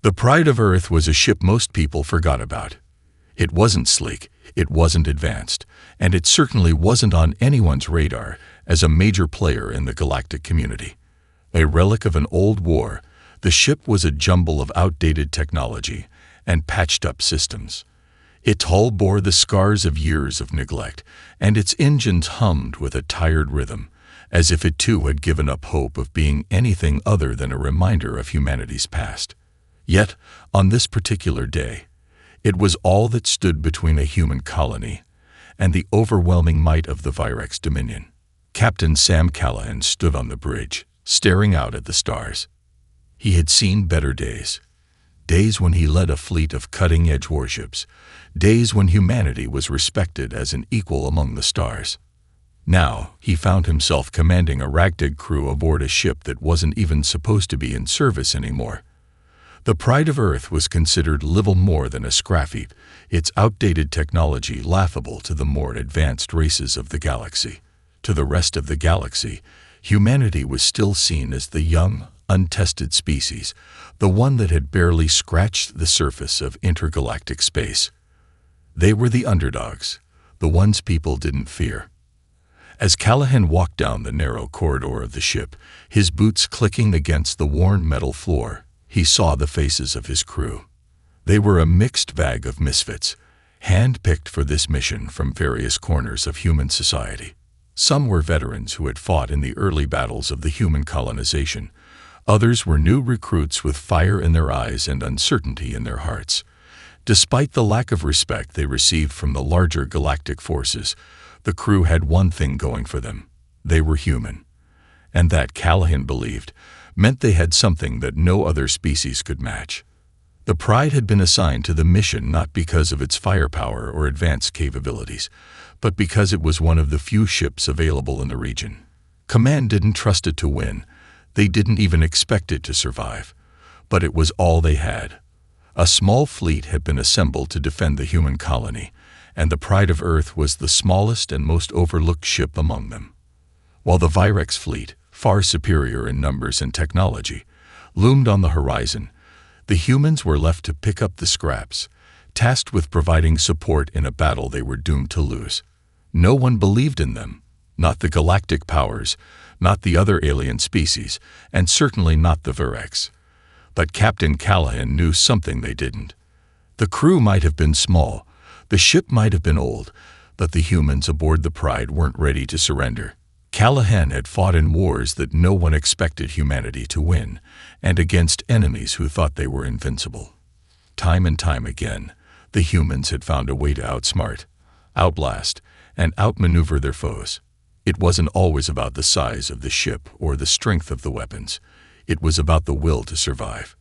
The Pride of Earth was a ship most people forgot about. It wasn't sleek, it wasn't advanced, and it certainly wasn't on anyone's radar as a major player in the galactic community. A relic of an old war, the ship was a jumble of outdated technology and patched-up systems. Its hull bore the scars of years of neglect, and its engines hummed with a tired rhythm, as if it too had given up hope of being anything other than a reminder of humanity's past. Yet, on this particular day, it was all that stood between a human colony and the overwhelming might of the Virex Dominion. Captain Sam Callahan stood on the bridge, staring out at the stars. He had seen better days. Days when he led a fleet of cutting-edge warships. Days when humanity was respected as an equal among the stars. Now, he found himself commanding a ragtag crew aboard a ship that wasn't even supposed to be in service anymore. The Pride of Earth was considered little more than a scrap heap, its outdated technology laughable to the more advanced races of the galaxy. To the rest of the galaxy, humanity was still seen as the young, untested species, the one that had barely scratched the surface of intergalactic space. They were the underdogs, the ones people didn't fear. As Callahan walked down the narrow corridor of the ship, his boots clicking against the worn metal floor, he saw the faces of his crew. They were a mixed bag of misfits, hand-picked for this mission from various corners of human society. Some were veterans who had fought in the early battles of the human colonization. Others were new recruits with fire in their eyes and uncertainty in their hearts. Despite the lack of respect they received from the larger galactic forces, the crew had one thing going for them. They were human. And that, Callahan believed, meant they had something that no other species could match. The Pride had been assigned to the mission not because of its firepower or advanced capabilities, but because it was one of the few ships available in the region. Command didn't trust it to win. They didn't even expect it to survive. But it was all they had. A small fleet had been assembled to defend the human colony, and the Pride of Earth was the smallest and most overlooked ship among them. While the Virex fleet, far superior in numbers and technology, loomed on the horizon, the humans were left to pick up the scraps, tasked with providing support in a battle they were doomed to lose. No one believed in them, not the galactic powers, not the other alien species, and certainly not the Virex. But Captain Callahan knew something they didn't. The crew might have been small, the ship might have been old, but the humans aboard the Pride weren't ready to surrender. Callahan had fought in wars that no one expected humanity to win, and against enemies who thought they were invincible. Time and time again, the humans had found a way to outsmart, outblast, and outmaneuver their foes. It wasn't always about the size of the ship or the strength of the weapons. It was about the will to survive.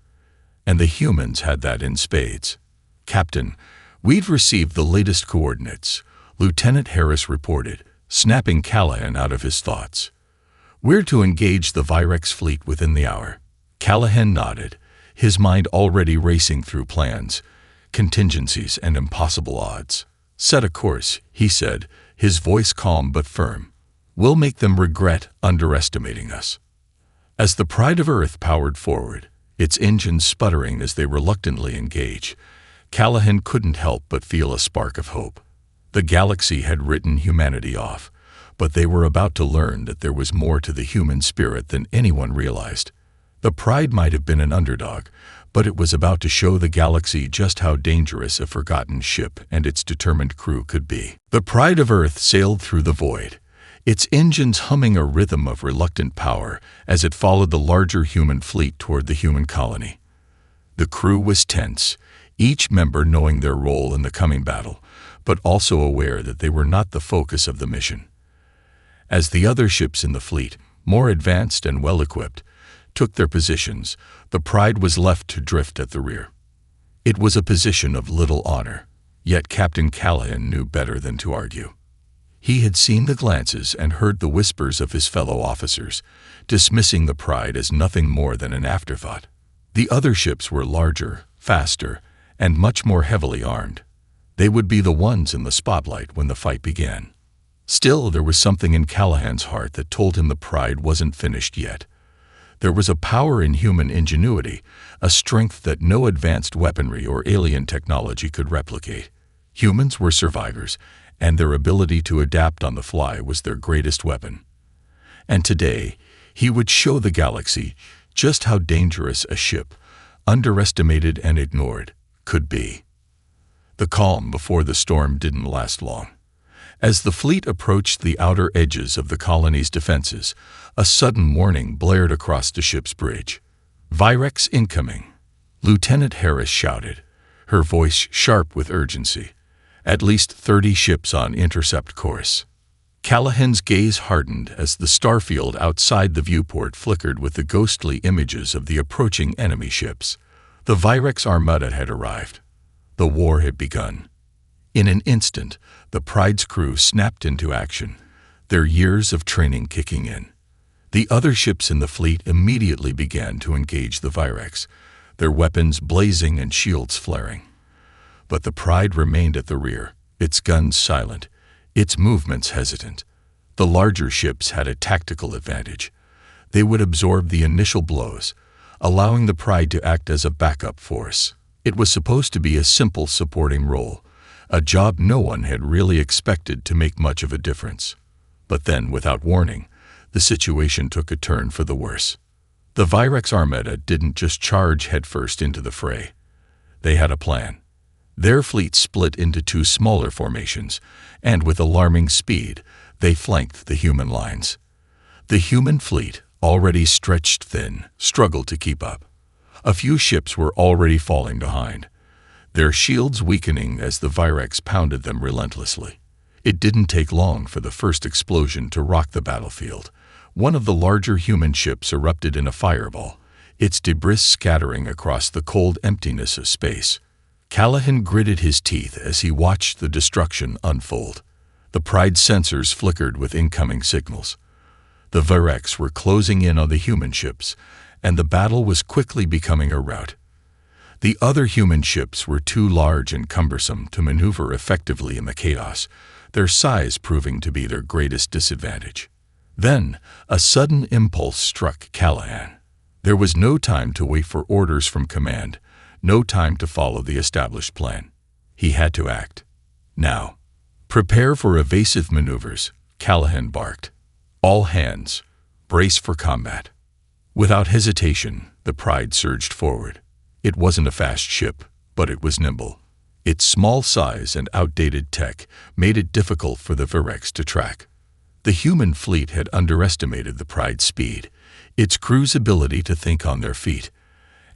And the humans had that in spades. "Captain, we've received the latest coordinates," Lieutenant Harris reported, snapping Callahan out of his thoughts. "We're to engage the Virex fleet within the hour." Callahan nodded, his mind already racing through plans, contingencies, and impossible odds. "Set a course," he said, his voice calm but firm. "We'll make them regret underestimating us." As the Pride of Earth powered forward, its engines sputtering as they reluctantly engaged, Callahan couldn't help but feel a spark of hope. The galaxy had written humanity off, but they were about to learn that there was more to the human spirit than anyone realized. The Pride might have been an underdog, but it was about to show the galaxy just how dangerous a forgotten ship and its determined crew could be. The Pride of Earth sailed through the void, its engines humming a rhythm of reluctant power as it followed the larger human fleet toward the human colony. The crew was tense, each member knowing their role in the coming battle, but also aware that they were not the focus of the mission. As the other ships in the fleet, more advanced and well-equipped, took their positions, the Pride was left to drift at the rear. It was a position of little honor, yet Captain Callahan knew better than to argue. He had seen the glances and heard the whispers of his fellow officers, dismissing the Pride as nothing more than an afterthought. The other ships were larger, faster, and much more heavily armed. They would be the ones in the spotlight when the fight began. Still, there was something in Callahan's heart that told him the Pride wasn't finished yet. There was a power in human ingenuity, a strength that no advanced weaponry or alien technology could replicate. Humans were survivors, and their ability to adapt on the fly was their greatest weapon. And today, he would show the galaxy just how dangerous a ship, underestimated and ignored, could be. The calm before the storm didn't last long. As the fleet approached the outer edges of the colony's defenses, a sudden warning blared across the ship's bridge. "Virex incoming," Lieutenant Harris shouted, her voice sharp with urgency. At least 30 ships on intercept course. Callahan's gaze hardened as the starfield outside the viewport flickered with the ghostly images of the approaching enemy ships. The Virex Armada had arrived. The war had begun. In an instant, the Pride's crew snapped into action, their years of training kicking in. The other ships in the fleet immediately began to engage the Virex, their weapons blazing and shields flaring. But the Pride remained at the rear, its guns silent, its movements hesitant. The larger ships had a tactical advantage. They would absorb the initial blows, allowing the Pride to act as a backup force. It was supposed to be a simple supporting role, a job no one had really expected to make much of a difference. But then, without warning, the situation took a turn for the worse. The Virex Armada didn't just charge headfirst into the fray. They had a plan. Their fleet split into two smaller formations, and with alarming speed, they flanked the human lines. The human fleet, already stretched thin, struggled to keep up. A few ships were already falling behind, their shields weakening as the Virex pounded them relentlessly. It didn't take long for the first explosion to rock the battlefield. One of the larger human ships erupted in a fireball, its debris scattering across the cold emptiness of space. Callahan gritted his teeth as he watched the destruction unfold. The Pride's sensors flickered with incoming signals. The Virex were closing in on the human ships, and the battle was quickly becoming a rout. The other human ships were too large and cumbersome to maneuver effectively in the chaos, their size proving to be their greatest disadvantage. Then, a sudden impulse struck Callahan. There was no time to wait for orders from command, no time to follow the established plan. He had to act. Now. "Prepare for evasive maneuvers," Callahan barked. "All hands, brace for combat." Without hesitation, the Pride surged forward. It wasn't a fast ship, but it was nimble. Its small size and outdated tech made it difficult for the Virex to track. The human fleet had underestimated the Pride's speed, its crew's ability to think on their feet,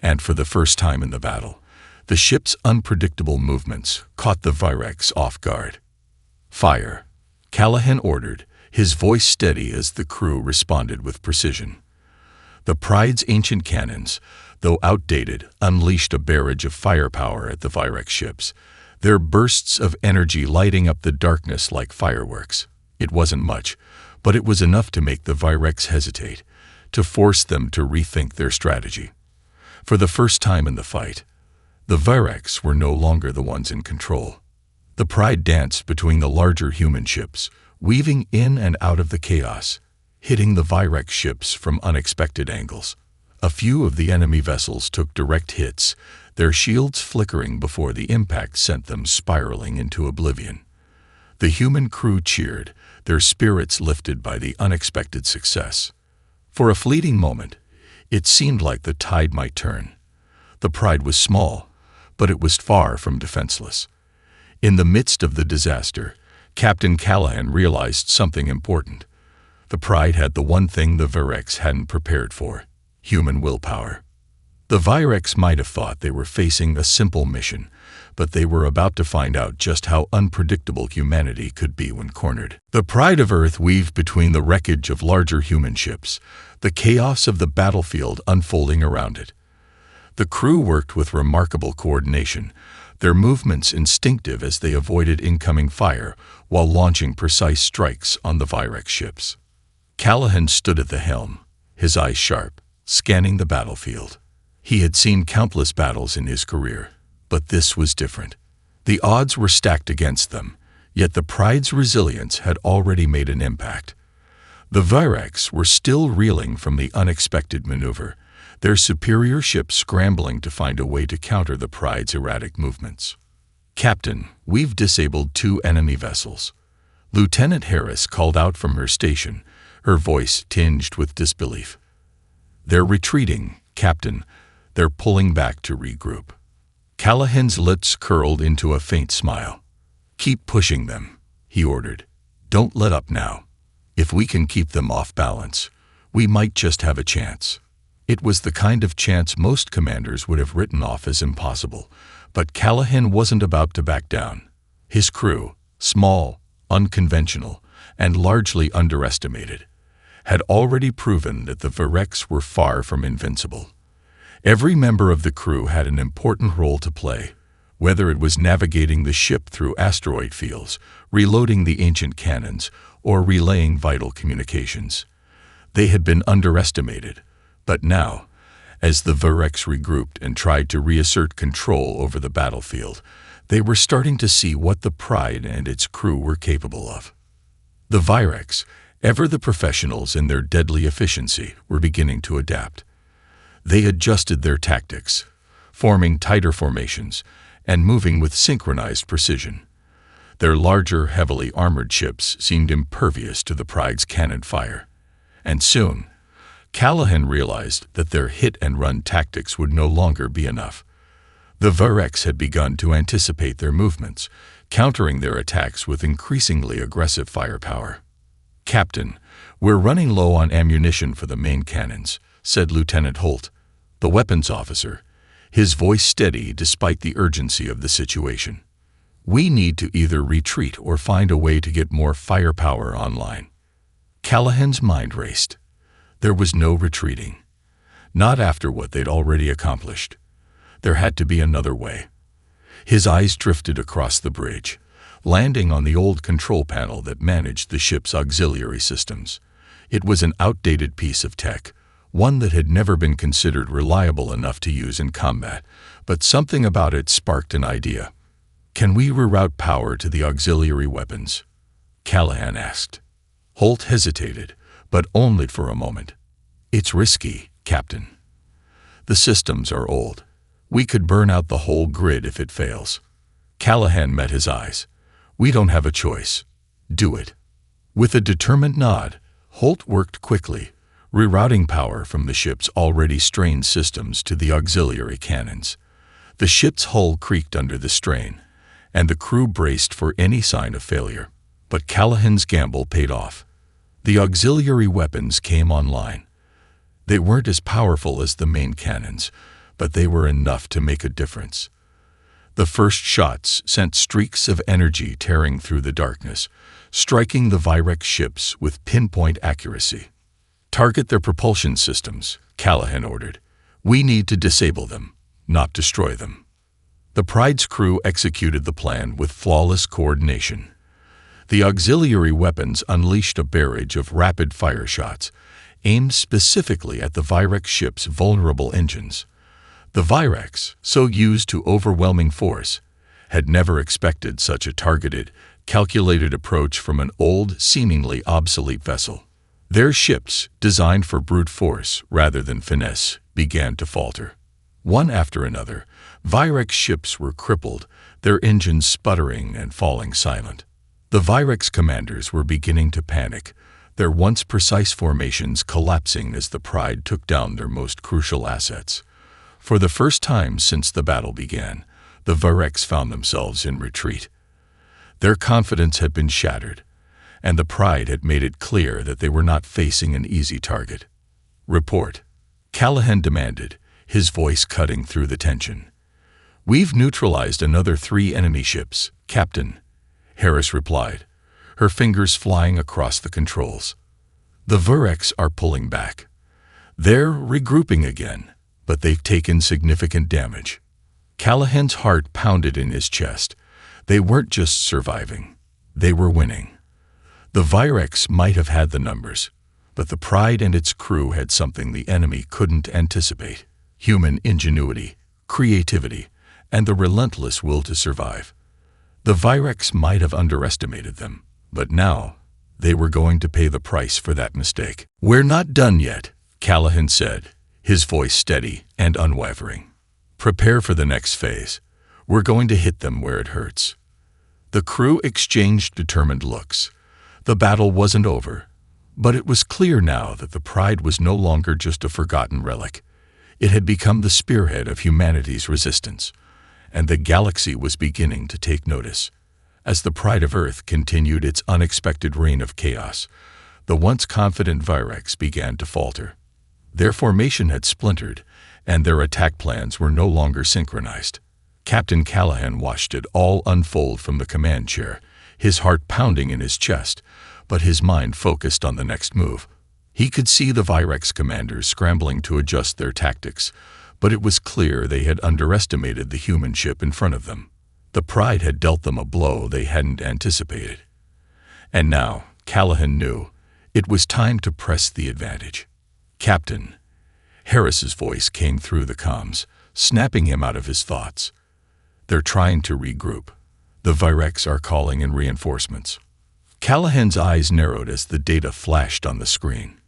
and for the first time in the battle, the ship's unpredictable movements caught the Virex off guard. "Fire," Callahan ordered, his voice steady as the crew responded with precision. The Pride's ancient cannons, though outdated, unleashed a barrage of firepower at the Virex ships, their bursts of energy lighting up the darkness like fireworks. It wasn't much, but it was enough to make the Virex hesitate, to force them to rethink their strategy. For the first time in the fight, the Virex were no longer the ones in control. The Pride danced between the larger human ships, weaving in and out of the chaos, hitting the Virex ships from unexpected angles. A few of the enemy vessels took direct hits, their shields flickering before the impact sent them spiraling into oblivion. The human crew cheered, their spirits lifted by the unexpected success. For a fleeting moment, it seemed like the tide might turn. The Pride was small, but it was far from defenseless. In the midst of the disaster, Captain Callahan realized something important. The Pride had the one thing the Virex hadn't prepared for: human willpower. The Virex might have thought they were facing a simple mission, but they were about to find out just how unpredictable humanity could be when cornered. The Pride of Earth weaved between the wreckage of larger human ships, the chaos of the battlefield unfolding around it. The crew worked with remarkable coordination, their movements instinctive as they avoided incoming fire while launching precise strikes on the Virex ships. Callahan stood at the helm, his eyes sharp, scanning the battlefield. He had seen countless battles in his career, but this was different. The odds were stacked against them, yet the Pride's resilience had already made an impact. The Virex were still reeling from the unexpected maneuver, their superior ship scrambling to find a way to counter the Pride's erratic movements. "Captain, we've disabled 2 enemy vessels." Lieutenant Harris called out from her station, her voice tinged with disbelief. "They're retreating, Captain. They're pulling back to regroup." Callahan's lips curled into a faint smile. "Keep pushing them," he ordered. "Don't let up now. If we can keep them off balance, we might just have a chance." It was the kind of chance most commanders would have written off as impossible, but Callahan wasn't about to back down. His crew, small, unconventional, and largely underestimated, had already proven that the Virex were far from invincible. Every member of the crew had an important role to play, whether it was navigating the ship through asteroid fields, reloading the ancient cannons, or relaying vital communications. They had been underestimated, but now, as the Virex regrouped and tried to reassert control over the battlefield, they were starting to see what the Pride and its crew were capable of. The Virex, ever the professionals in their deadly efficiency, were beginning to adapt. They adjusted their tactics, forming tighter formations and moving with synchronized precision. Their larger, heavily armored ships seemed impervious to the Pride's cannon fire. And soon, Callahan realized that their hit-and-run tactics would no longer be enough. The Virex had begun to anticipate their movements, countering their attacks with increasingly aggressive firepower. "Captain, we're running low on ammunition for the main cannons," said Lieutenant Holt, the weapons officer, his voice steady despite the urgency of the situation. "We need to either retreat or find a way to get more firepower online." Callahan's mind raced. There was no retreating. Not after what they'd already accomplished. There had to be another way. His eyes drifted across the bridge, landing on the old control panel that managed the ship's auxiliary systems. It was an outdated piece of tech, one that had never been considered reliable enough to use in combat, but something about it sparked an idea. "Can we reroute power to the auxiliary weapons?" Callahan asked. Holt hesitated, but only for a moment. "It's risky, Captain. The systems are old. We could burn out the whole grid if it fails." Callahan met his eyes. "We don't have a choice. Do it." With a determined nod, Holt worked quickly, rerouting power from the ship's already strained systems to the auxiliary cannons. The ship's hull creaked under the strain, and the crew braced for any sign of failure. But Callahan's gamble paid off. The auxiliary weapons came online. They weren't as powerful as the main cannons, but they were enough to make a difference. The first shots sent streaks of energy tearing through the darkness, striking the Virex ships with pinpoint accuracy. "Target their propulsion systems," Callahan ordered. "We need to disable them, not destroy them." The Pride's crew executed the plan with flawless coordination. The auxiliary weapons unleashed a barrage of rapid-fire shots, aimed specifically at the Virex ship's vulnerable engines. The Virex, so used to overwhelming force, had never expected such a targeted, calculated approach from an old, seemingly obsolete vessel. Their ships, designed for brute force rather than finesse, began to falter. One after another, Virex ships were crippled, their engines sputtering and falling silent. The Virex commanders were beginning to panic, their once precise formations collapsing as the Pride took down their most crucial assets. For the first time since the battle began, the Virex found themselves in retreat. Their confidence had been shattered, and the Pride had made it clear that they were not facing an easy target. "Report," Callahan demanded, his voice cutting through the tension. "We've neutralized another 3 enemy ships, Captain," Harris replied, her fingers flying across the controls. "The Virex are pulling back. They're regrouping again, but they've taken significant damage." Callahan's heart pounded in his chest. They weren't just surviving. They were winning. The Virex might have had the numbers, but the Pride and its crew had something the enemy couldn't anticipate: human ingenuity, creativity, and the relentless will to survive. The Virex might have underestimated them, but now They were going to pay the price for that mistake. "We're not done yet," Callahan said, his voice steady and unwavering. "Prepare for the next phase. We're going to hit them where it hurts." The crew exchanged determined looks. The battle wasn't over, but it was clear now that the Pride was no longer just a forgotten relic. It had become the spearhead of humanity's resistance, and the galaxy was beginning to take notice. As the Pride of Earth continued its unexpected reign of chaos, the once confident Virex began to falter. Their formation had splintered, and their attack plans were no longer synchronized. Captain Callahan watched it all unfold from the command chair, his heart pounding in his chest, but his mind focused on the next move. He could see the Virex commanders scrambling to adjust their tactics, but it was clear they had underestimated the human ship in front of them. The Pride had dealt them a blow they hadn't anticipated. And now, Callahan knew, it was time to press the advantage. "Captain," Harris's voice came through the comms, snapping him out of his thoughts. "They're trying to regroup. The Virex are calling in reinforcements." Callahan's eyes narrowed as the data flashed on the screen.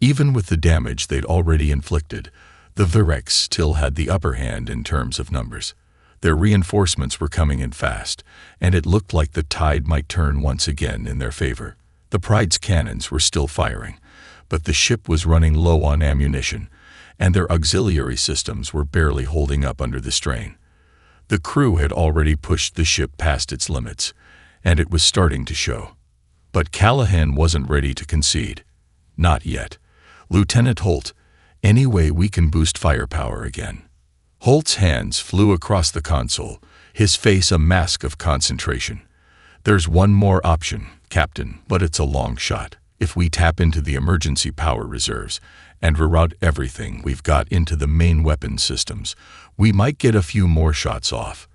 Even with the damage they'd already inflicted, the Virex still had the upper hand in terms of numbers. Their reinforcements were coming in fast, and it looked like the tide might turn once again in their favor. The Pride's cannons were still firing, but the ship was running low on ammunition, and their auxiliary systems were barely holding up under the strain. The crew had already pushed the ship past its limits, and it was starting to show. But Callahan wasn't ready to concede. "Not yet. Lieutenant Holt, any way we can boost firepower again." Holt's hands flew across the console, his face a mask of concentration. "There's one more option, Captain, but it's a long shot. If we tap into the emergency power reserves and reroute everything we've got into the main weapon systems, we might get a few more shots off.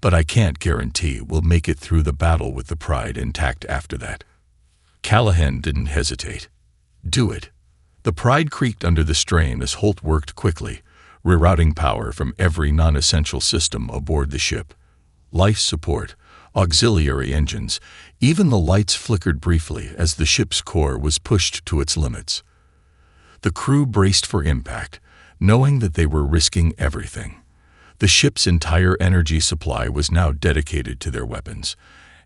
But I can't guarantee we'll make it through the battle with the Pride intact after that." Callahan didn't hesitate. "Do it." The Pride creaked under the strain as Holt worked quickly, rerouting power from every non-essential system aboard the ship. Life support, auxiliary engines, even the lights flickered briefly as the ship's core was pushed to its limits. The crew braced for impact, knowing that they were risking everything. The ship's entire energy supply was now dedicated to their weapons,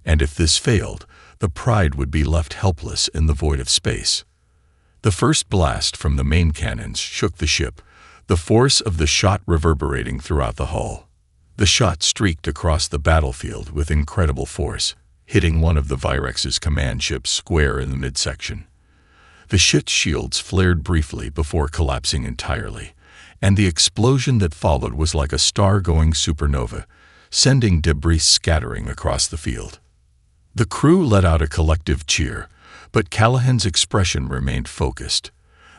and if this failed, the Pride would be left helpless in the void of space. The first blast from the main cannons shook the ship, the force of the shot reverberating throughout the hull. The shot streaked across the battlefield with incredible force, hitting one of the Virex's command ships square in the midsection. The ship's shields flared briefly before collapsing entirely, and the explosion that followed was like a star-going supernova, sending debris scattering across the field. The crew let out a collective cheer, but Callahan's expression remained focused.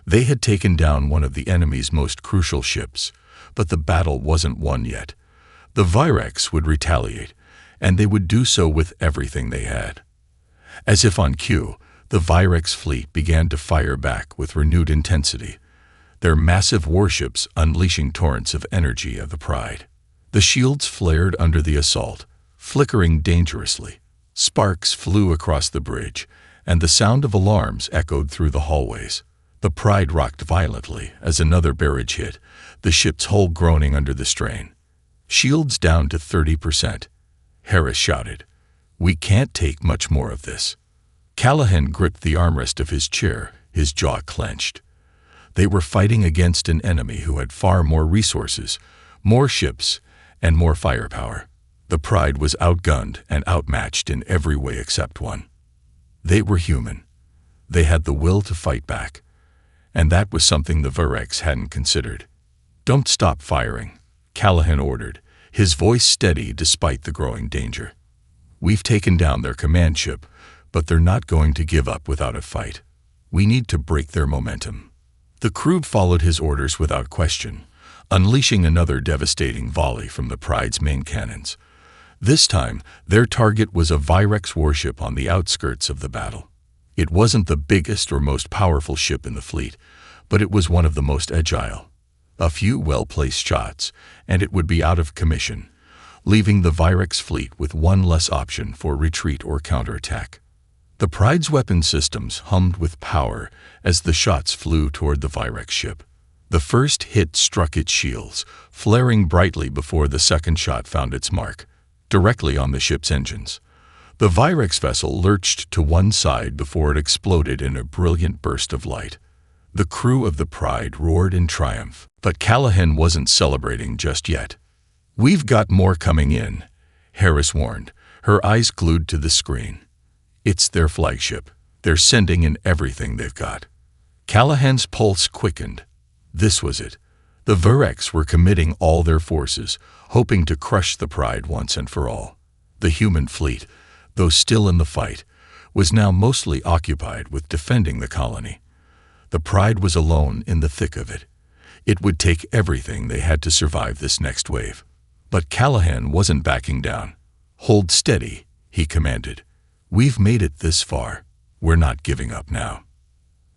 They had taken down one of the enemy's most crucial ships, but the battle wasn't won yet. The Virex would retaliate, and they would do so with everything they had. As if on cue, the Virex fleet began to fire back with renewed intensity, their massive warships unleashing torrents of energy of the Pride. The shields flared under the assault, flickering dangerously. Sparks flew across the bridge, and the sound of alarms echoed through the hallways. The Pride rocked violently as another barrage hit, the ship's hull groaning under the strain. "Shields down to 30%. Harris shouted. "We can't take much more of this." Callahan gripped the armrest of his chair, his jaw clenched. They were fighting against an enemy who had far more resources, more ships, and more firepower. The Pride was outgunned and outmatched in every way except one. They were human. They had the will to fight back, and that was something the Virex hadn't considered. "Don't stop firing," Callahan ordered, his voice steady despite the growing danger. "We've taken down their command ship, but they're not going to give up without a fight. We need to break their momentum." The crew followed his orders without question, unleashing another devastating volley from the Pride's main cannons. This time, their target was a Virex warship on the outskirts of the battle. It wasn't the biggest or most powerful ship in the fleet, but it was one of the most agile. A few well-placed shots, and it would be out of commission, leaving the Virex fleet with one less option for retreat or counterattack. The Pride's weapon systems hummed with power as the shots flew toward the Virex ship. The first hit struck its shields, flaring brightly before the second shot found its mark, directly on the ship's engines. The Virex vessel lurched to one side before it exploded in a brilliant burst of light. The crew of the Pride roared in triumph, but Callahan wasn't celebrating just yet. "We've got more coming in," Harris warned, her eyes glued to the screen. "It's their flagship. They're sending in everything they've got." Callahan's pulse quickened. This was it. The Virex were committing all their forces, hoping to crush the Pride once and for all. The human fleet, though still in the fight, was now mostly occupied with defending the colony. The Pride was alone in the thick of it. It would take everything they had to survive this next wave. But Callahan wasn't backing down. "Hold steady," he commanded. "We've made it this far. We're not giving up now."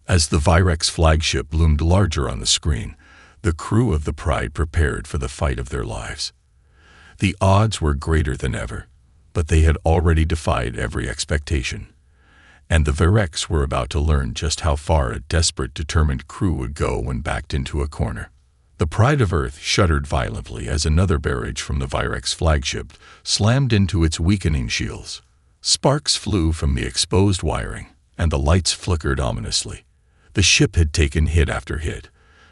As the Virex flagship loomed larger on the screen, the crew of the Pride prepared for the fight of their lives. The odds were greater than ever, but they had already defied every expectation. And the Virex were about to learn just how far a desperate, determined crew would go when backed into a corner. The Pride of Earth shuddered violently as another barrage from the Virex flagship slammed into its weakening shields. Sparks flew from the exposed wiring, and the lights flickered ominously. The ship had taken hit after hit,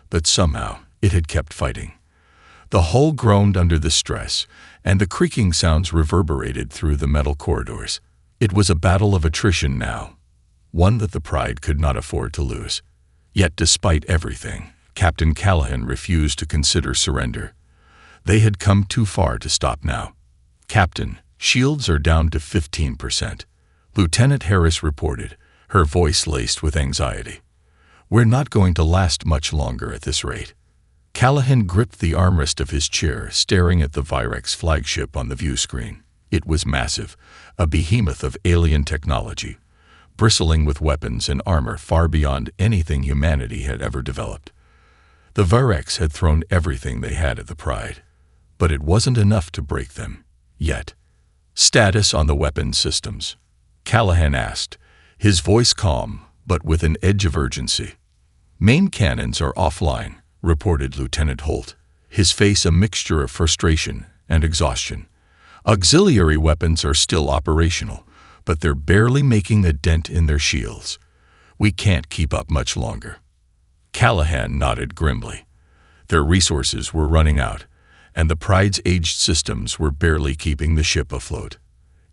but somehow it had kept fighting. The hull groaned under the stress, and the creaking sounds reverberated through the metal corridors. It was a battle of attrition now, one that the Pride could not afford to lose. Yet despite everything, Captain Callahan refused to consider surrender. They had come too far to stop now. "Captain, shields are down to 15%. Lieutenant Harris reported, her voice laced with anxiety. "We're not going to last much longer at this rate." Callahan gripped the armrest of his chair, staring at the Virex flagship on the view screen. It was massive, a behemoth of alien technology, bristling with weapons and armor far beyond anything humanity had ever developed. The Virex had thrown everything they had at the Pride, but it wasn't enough to break them, yet. "Status on the weapons systems?" Callahan asked, his voice calm, but with an edge of urgency. "Main cannons are offline," reported Lieutenant Holt, his face a mixture of frustration and exhaustion. "Auxiliary weapons are still operational, but they're barely making a dent in their shields. We can't keep up much longer." Callahan nodded grimly. Their resources were running out, and the Pride's aged systems were barely keeping the ship afloat.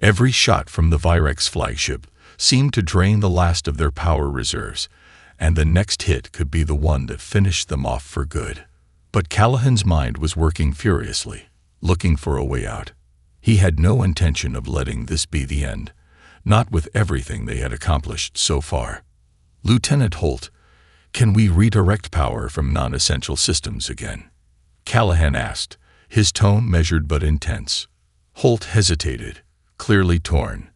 Every shot from the Virex flagship seemed to drain the last of their power reserves, and the next hit could be the one that finished them off for good. But Callahan's mind was working furiously, looking for a way out. He had no intention of letting this be the end, not with everything they had accomplished so far. "Lieutenant Holt, can we redirect power from non-essential systems again?" Callahan asked, his tone measured but intense. Holt hesitated, clearly torn.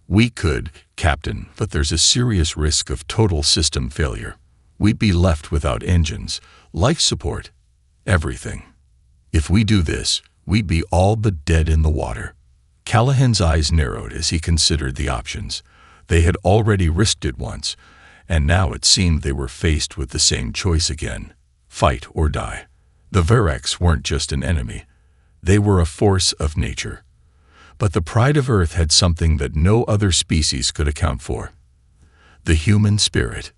"We could, Captain, but there's a serious risk of total system failure. We'd be left without engines, life support, everything. If we do this, we'd be all but dead in the water." Callahan's eyes narrowed as he considered the options. They had already risked it once, and now it seemed they were faced with the same choice again: fight or die. The Virex weren't just an enemy. They were a force of nature. But the Pride of Earth had something that no other species could account for: the human spirit.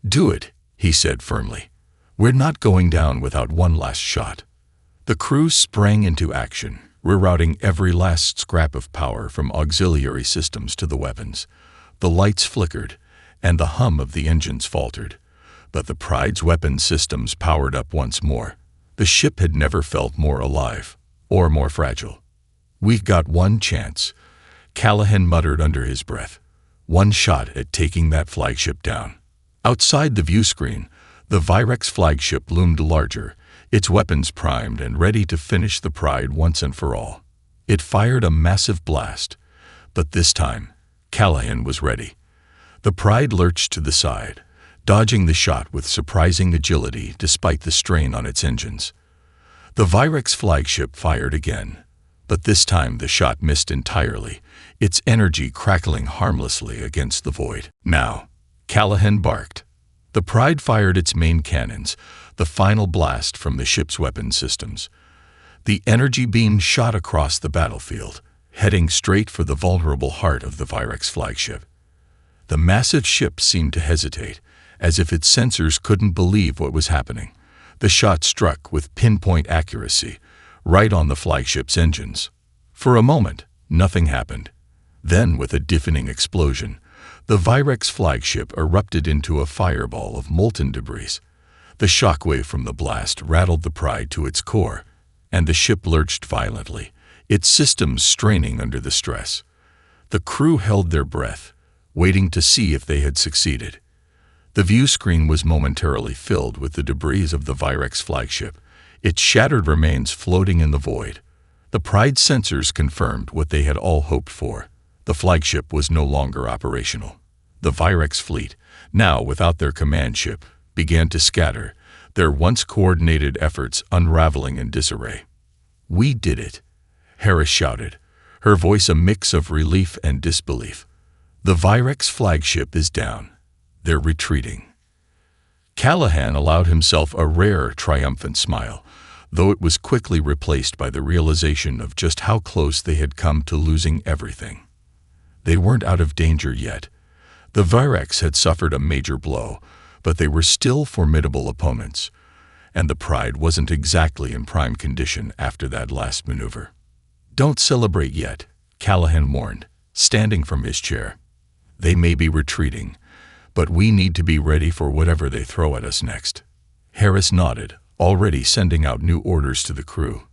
"Do it," he said firmly. "We're not going down without one last shot." The crew sprang into action, rerouting every last scrap of power from auxiliary systems to the weapons. The lights flickered, and the hum of the engines faltered. But the Pride's weapon systems powered up once more. The ship had never felt more alive, or more fragile. "We've got one chance," Callahan muttered under his breath. "One shot at taking that flagship down." Outside the view screen, the Virex flagship loomed larger, its weapons primed and ready to finish the Pride once and for all. It fired a massive blast, but this time, Callahan was ready. The Pride lurched to the side, dodging the shot with surprising agility despite the strain on its engines. The Virex flagship fired again, But this time the shot missed entirely, its energy crackling harmlessly against the void. "Now," Callahan barked. The Pride fired its main cannons, the final blast from the ship's weapon systems. The energy beam shot across the battlefield, heading straight for the vulnerable heart of the Virex flagship. The massive ship seemed to hesitate, as if its sensors couldn't believe what was happening. The shot struck with pinpoint accuracy, right on the flagship's engines. For a moment, nothing happened. Then, with a deafening explosion, the Virex flagship erupted into a fireball of molten debris. The shockwave from the blast rattled the Pride to its core, and the ship lurched violently, its systems straining under the stress. The crew held their breath, waiting to see if they had succeeded. The view screen was momentarily filled with the debris of the Virex flagship, its shattered remains floating in the void. The Pride sensors confirmed what they had all hoped for. The flagship was no longer operational. The Virex fleet, now without their command ship, began to scatter, their once coordinated efforts unraveling in disarray. "We did it," Harris shouted, her voice a mix of relief and disbelief. "The Virex flagship is down. They're retreating." Callahan allowed himself a rare, triumphant smile, though it was quickly replaced by the realization of just how close they had come to losing everything. They weren't out of danger yet. The Virex had suffered a major blow, but they were still formidable opponents, and the Pride wasn't exactly in prime condition after that last maneuver. "Don't celebrate yet," Callahan warned, standing from his chair. "They may be retreating, but we need to be ready for whatever they throw at us next." Harris nodded, already sending out new orders to the crew.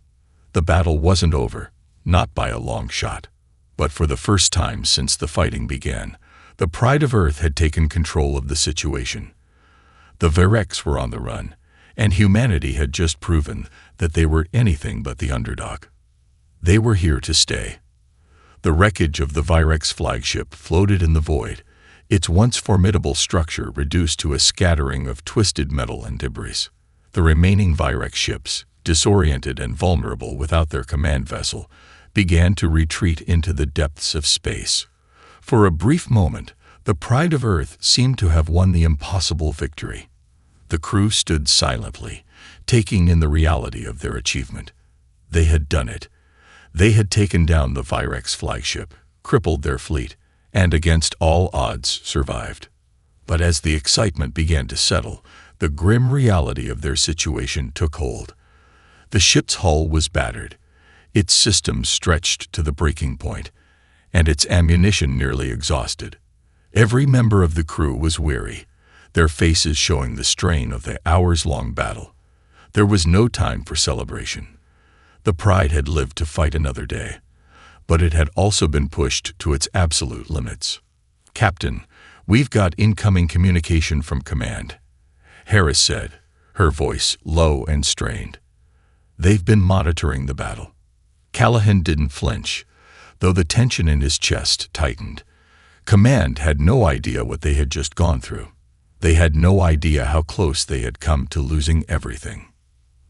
The battle wasn't over, not by a long shot. But for the first time since the fighting began, the Pride of Earth had taken control of the situation. The Virex were on the run, and humanity had just proven that they were anything but the underdog. They were here to stay. The wreckage of the Virex flagship floated in the void, its once formidable structure reduced to a scattering of twisted metal and debris. The remaining Virex ships, disoriented and vulnerable without their command vessel, began to retreat into the depths of space. For a brief moment, the Pride of Earth seemed to have won the impossible victory. The crew stood silently, taking in the reality of their achievement. They had done it. They had taken down the Virex flagship, crippled their fleet, and against all odds survived. But as the excitement began to settle, the grim reality of their situation took hold. The ship's hull was battered, its systems stretched to the breaking point, and its ammunition nearly exhausted. Every member of the crew was weary, their faces showing the strain of the hours-long battle. There was no time for celebration. The Pride had lived to fight another day, but it had also been pushed to its absolute limits. "Captain, we've got incoming communication from command," Harris said, her voice low and strained. "They've been monitoring the battle." Callahan didn't flinch, though the tension in his chest tightened. Command had no idea what they had just gone through. They had no idea how close they had come to losing everything.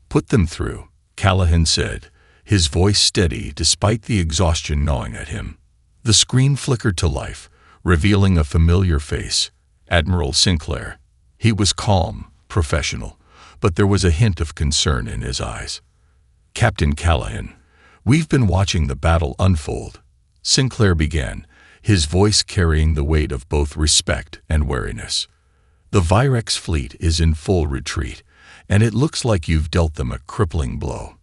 "Put them through," Callahan said, his voice steady despite the exhaustion gnawing at him. The screen flickered to life, revealing a familiar face, Admiral Sinclair. He was calm, professional, but there was a hint of concern in his eyes. "Captain Callahan, we've been watching the battle unfold," Sinclair began, his voice carrying the weight of both respect and wariness. "The Virex fleet is in full retreat, and it looks like you've dealt them a crippling blow.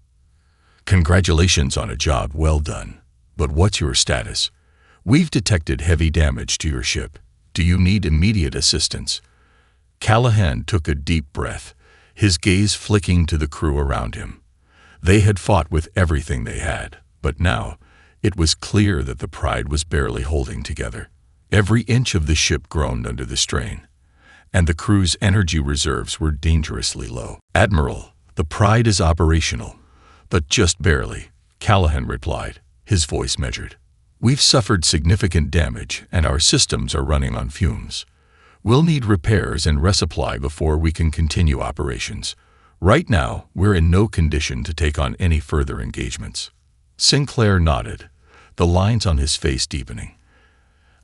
Congratulations on a job well done. But what's your status? We've detected heavy damage to your ship. Do you need immediate assistance?" Callahan took a deep breath, his gaze flicking to the crew around him. They had fought with everything they had, but now it was clear that the Pride was barely holding together. Every inch of the ship groaned under the strain, and the crew's energy reserves were dangerously low. "Admiral, the Pride is operational, but just barely," Callahan replied, his voice measured. "We've suffered significant damage, and our systems are running on fumes. We'll need repairs and resupply before we can continue operations. Right now, we're in no condition to take on any further engagements." Sinclair nodded, the lines on his face deepening.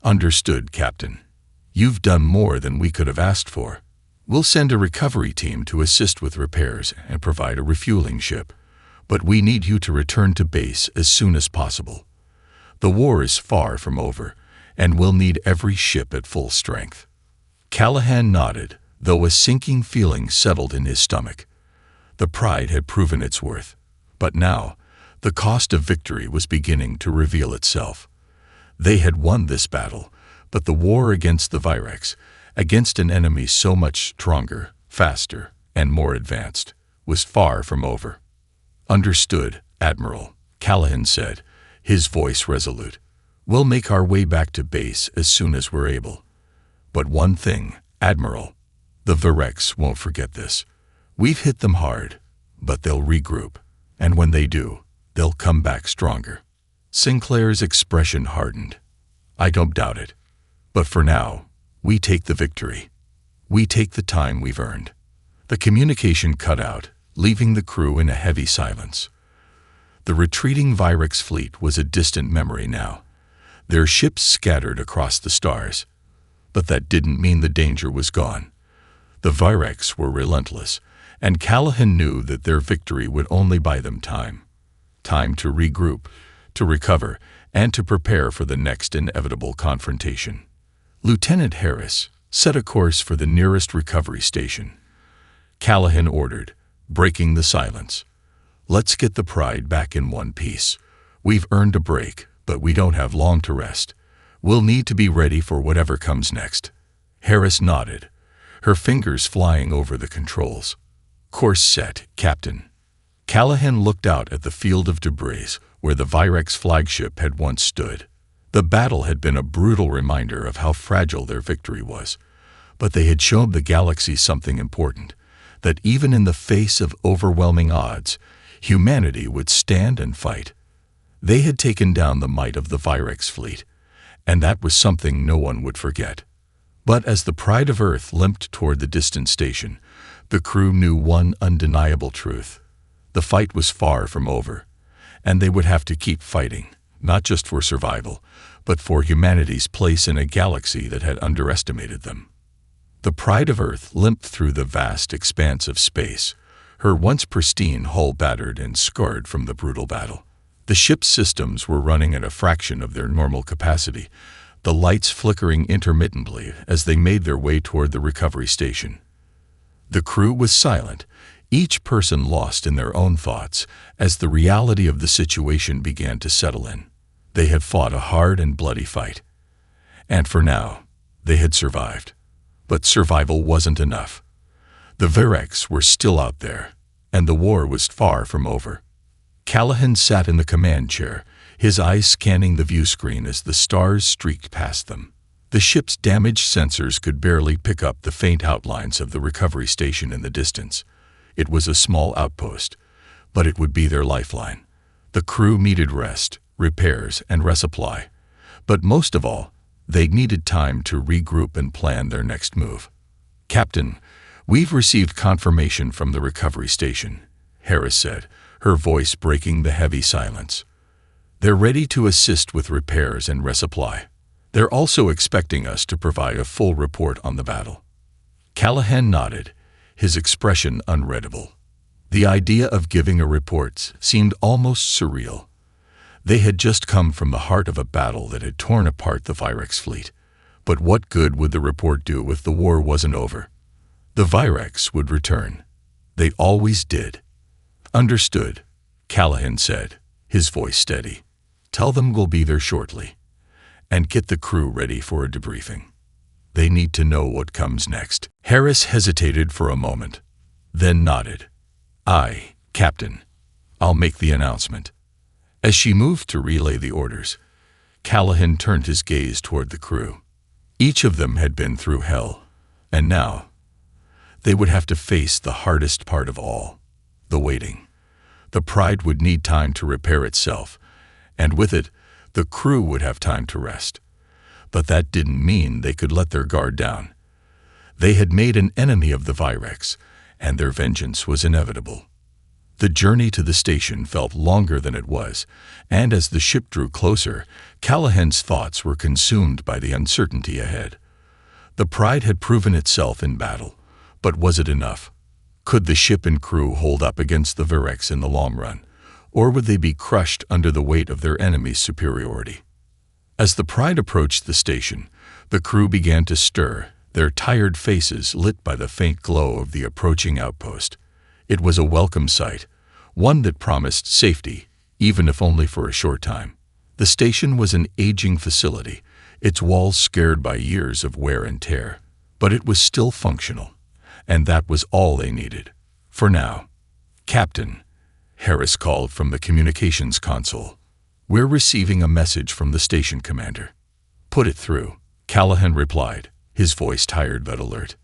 Understood, Captain. You've done more than we could have asked for. We'll send a recovery team to assist with repairs and provide a refueling ship. But we need you to return to base as soon as possible. The war is far from over, and we'll need every ship at full strength. Callahan nodded, though a sinking feeling settled in his stomach. The Pride had proven its worth, but now the cost of victory was beginning to reveal itself. They had won this battle, but the war against the Virex, against an enemy so much stronger, faster, and more advanced, was far from over. Understood, Admiral, Callahan said, his voice resolute. We'll make our way back to base as soon as we're able. But one thing, Admiral, the Virex won't forget this. We've hit them hard, but they'll regroup, and when they do, they'll come back stronger. Sinclair's expression hardened. I don't doubt it. But for now, we take the victory. We take the time we've earned. The communication cut out, leaving the crew in a heavy silence. The retreating Virex fleet was a distant memory now, their ships scattered across the stars. But that didn't mean the danger was gone. The Virex were relentless, and Callahan knew that their victory would only buy them time. Time to regroup, to recover, and to prepare for the next inevitable confrontation. Lieutenant Harris set a course for the nearest recovery station. Callahan ordered, breaking the silence. Let's get the Pride back in one piece. We've earned a break, but we don't have long to rest. We'll need to be ready for whatever comes next. Harris nodded, her fingers flying over the controls. Course set, Captain. Callahan looked out at the field of debris where the Virex flagship had once stood. The battle had been a brutal reminder of how fragile their victory was, but they had shown the galaxy something important, that even in the face of overwhelming odds, humanity would stand and fight. They had taken down the might of the Virex fleet, and that was something no one would forget. But as the Pride of Earth limped toward the distant station, the crew knew one undeniable truth. The fight was far from over, and they would have to keep fighting, not just for survival, but for humanity's place in a galaxy that had underestimated them. The Pride of Earth limped through the vast expanse of space, her once pristine hull battered and scarred from the brutal battle. The ship's systems were running at a fraction of their normal capacity, the lights flickering intermittently as they made their way toward the recovery station. The crew was silent, each person lost in their own thoughts as the reality of the situation began to settle in. They had fought a hard and bloody fight. And for now, they had survived. But survival wasn't enough. The Virex were still out there, and the war was far from over. Callahan sat in the command chair, his eyes scanning the view screen as the stars streaked past them. The ship's damaged sensors could barely pick up the faint outlines of the recovery station in the distance. It was a small outpost, but it would be their lifeline. The crew needed rest, repairs, and resupply. But most of all, they needed time to regroup and plan their next move. Captain, we've received confirmation from the recovery station, Harris said, her voice breaking the heavy silence. They're ready to assist with repairs and resupply. They're also expecting us to provide a full report on the battle. Callahan nodded, his expression unreadable. The idea of giving a report seemed almost surreal. They had just come from the heart of a battle that had torn apart the Virex fleet. But what good would the report do if the war wasn't over? The Virex would return. They always did. Understood, Callahan said, his voice steady. Tell them we'll be there shortly. And get the crew ready for a debriefing. They need to know what comes next. Harris hesitated for a moment, then nodded. Aye, Captain. I'll make the announcement. As she moved to relay the orders, Callahan turned his gaze toward the crew. Each of them had been through hell, and now they would have to face the hardest part of all, the waiting. The Pride would need time to repair itself, and with it, the crew would have time to rest. But that didn't mean they could let their guard down. They had made an enemy of the Virex, and their vengeance was inevitable. The journey to the station felt longer than it was, and as the ship drew closer, Callahan's thoughts were consumed by the uncertainty ahead. The Pride had proven itself in battle, but was it enough? Could the ship and crew hold up against the Verrex in the long run, or would they be crushed under the weight of their enemy's superiority? As the Pride approached the station, the crew began to stir, their tired faces lit by the faint glow of the approaching outpost. It was a welcome sight, one that promised safety, even if only for a short time. The station was an aging facility, its walls scarred by years of wear and tear, but it was still functional, and that was all they needed. For now. "Captain," Harris called from the communications console. "We're receiving a message from the station commander." "Put it through," Callahan replied, his voice tired but alert.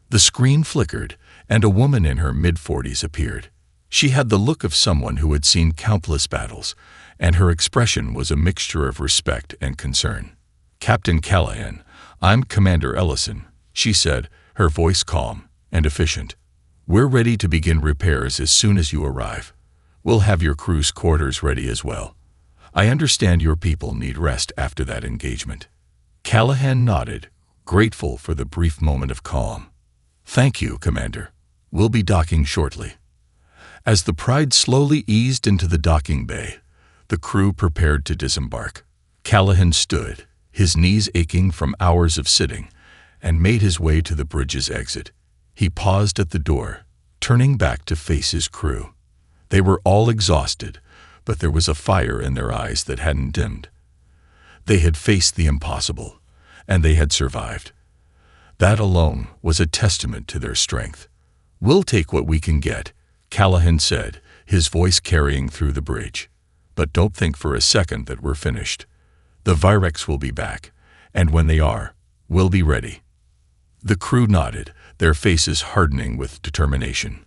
The screen flickered, and a woman in her mid-40s appeared. She had the look of someone who had seen countless battles, and her expression was a mixture of respect and concern. "Captain Callahan, I'm Commander Ellison," she said, her voice calm and efficient. "We're ready to begin repairs as soon as you arrive. We'll have your crew's quarters ready as well. I understand your people need rest after that engagement." Callahan nodded, grateful for the brief moment of calm. "Thank you, Commander. We'll be docking shortly." As the Pride slowly eased into the docking bay, the crew prepared to disembark. Callahan stood, his knees aching from hours of sitting, and made his way to the bridge's exit. He paused at the door, turning back to face his crew. They were all exhausted, but there was a fire in their eyes that hadn't dimmed. They had faced the impossible, and they had survived. That alone was a testament to their strength. "We'll take what we can get," Callahan said, his voice carrying through the bridge. "But don't think for a second that we're finished. The Virex will be back, and when they are, we'll be ready." The crew nodded, their faces hardening with determination.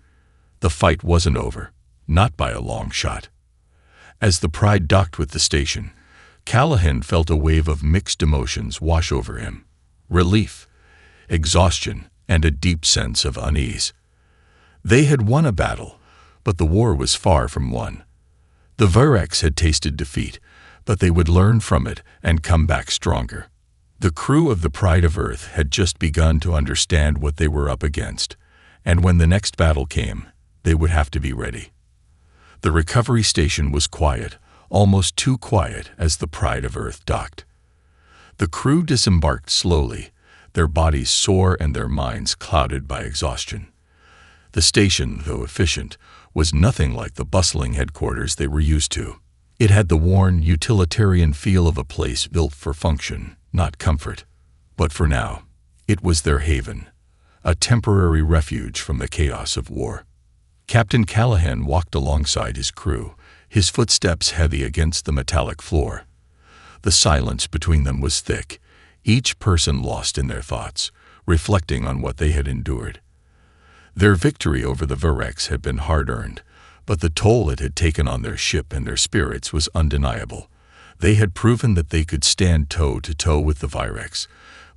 The fight wasn't over, not by a long shot. As the Pride docked with the station, Callahan felt a wave of mixed emotions wash over him. Relief, exhaustion, and a deep sense of unease. They had won a battle, but the war was far from won. The Virex had tasted defeat, but they would learn from it and come back stronger. The crew of the Pride of Earth had just begun to understand what they were up against, and when the next battle came, they would have to be ready. The recovery station was quiet, almost too quiet as the Pride of Earth docked. The crew disembarked slowly, their bodies sore and their minds clouded by exhaustion. The station, though efficient, was nothing like the bustling headquarters they were used to. It had the worn, utilitarian feel of a place built for function, not comfort. But for now, it was their haven, a temporary refuge from the chaos of war. Captain Callahan walked alongside his crew, his footsteps heavy against the metallic floor. The silence between them was thick, each person lost in their thoughts, reflecting on what they had endured. Their victory over the Virex had been hard-earned, but the toll it had taken on their ship and their spirits was undeniable. They had proven that they could stand toe-to-toe with the Virex,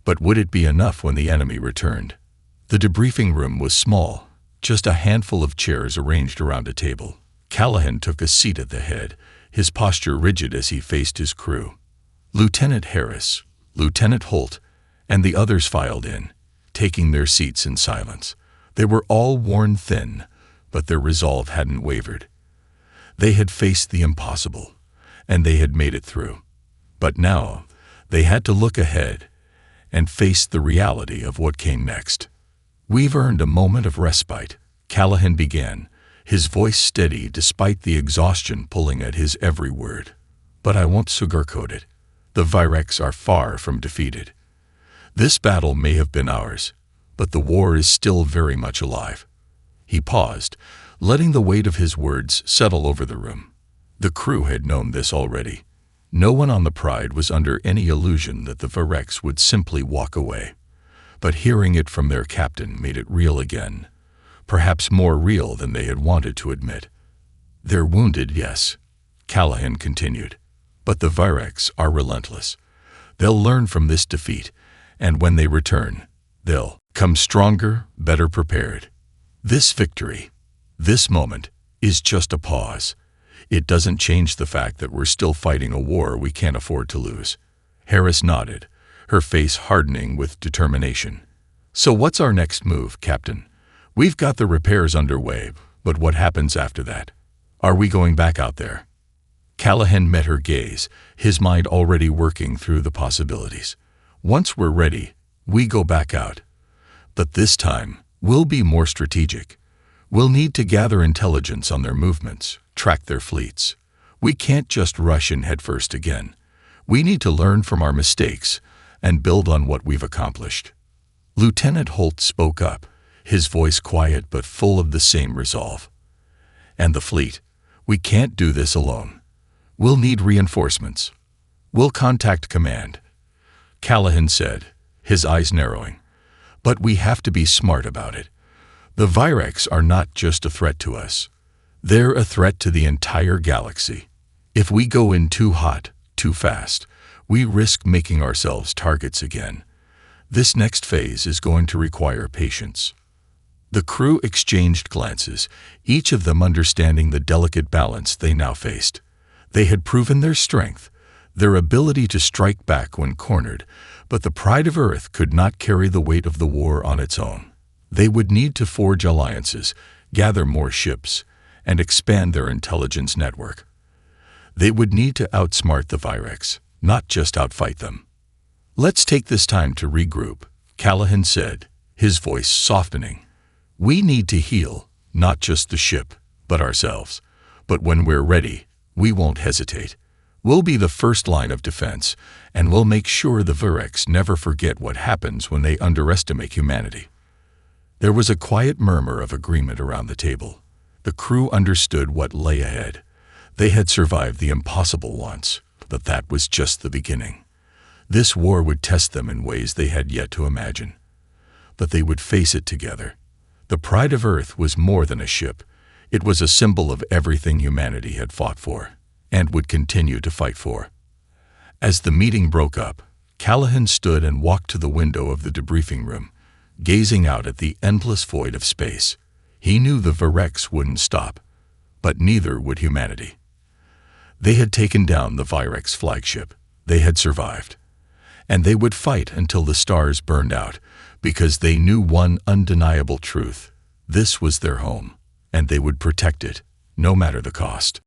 but would it be enough when the enemy returned? The debriefing room was small, just a handful of chairs arranged around a table. Callahan took a seat at the head, his posture rigid as he faced his crew. Lieutenant Harris, Lieutenant Holt, and the others filed in, taking their seats in silence. They were all worn thin, but their resolve hadn't wavered. They had faced the impossible, and they had made it through. But now, they had to look ahead and face the reality of what came next. "We've earned a moment of respite," Callahan began, his voice steady despite the exhaustion pulling at his every word. "But I won't sugarcoat it. The Virex are far from defeated. This battle may have been ours, but the war is still very much alive." He paused, letting the weight of his words settle over the room. The crew had known this already. No one on the Pride was under any illusion that the Virex would simply walk away. But hearing it from their captain made it real again, perhaps more real than they had wanted to admit. "They're wounded, yes," Callahan continued, "but the Virex are relentless. They'll learn from this defeat, and when they return, they'll come stronger, better prepared. This victory, this moment, is just a pause. It doesn't change the fact that we're still fighting a war we can't afford to lose." Harris nodded, her face hardening with determination. "So what's our next move, Captain? We've got the repairs underway, but what happens after that? Are we going back out there?" Callahan met her gaze, his mind already working through the possibilities. "Once we're ready, we go back out. But this time, we'll be more strategic. We'll need to gather intelligence on their movements, track their fleets. We can't just rush in headfirst again. We need to learn from our mistakes and build on what we've accomplished." Lieutenant Holt spoke up, his voice quiet but full of the same resolve. "And the fleet? We can't do this alone. We'll need reinforcements. We'll contact command," Callahan said, his eyes narrowing. "But we have to be smart about it. The Virex are not just a threat to us. They're a threat to the entire galaxy. If we go in too hot, too fast, we risk making ourselves targets again. This next phase is going to require patience." The crew exchanged glances, each of them understanding the delicate balance they now faced. They had proven their strength, their ability to strike back when cornered, but the pride of Earth could not carry the weight of the war on its own. They would need to forge alliances, gather more ships, and expand their intelligence network. They would need to outsmart the Virex, not just outfight them. "Let's take this time to regroup," Callahan said, his voice softening. "We need to heal, not just the ship, but ourselves. But when we're ready, we won't hesitate. We'll be the first line of defense, and we'll make sure the Virex never forget what happens when they underestimate humanity." There was a quiet murmur of agreement around the table. The crew understood what lay ahead. They had survived the impossible once, but that was just the beginning. This war would test them in ways they had yet to imagine. But they would face it together. The pride of Earth was more than a ship. It was a symbol of everything humanity had fought for, and would continue to fight for. As the meeting broke up, Callahan stood and walked to the window of the debriefing room, gazing out at the endless void of space. He knew the Virex wouldn't stop, but neither would humanity. They had taken down the Virex flagship. They had survived. And they would fight until the stars burned out, because they knew one undeniable truth. This was their home, and they would protect it, no matter the cost.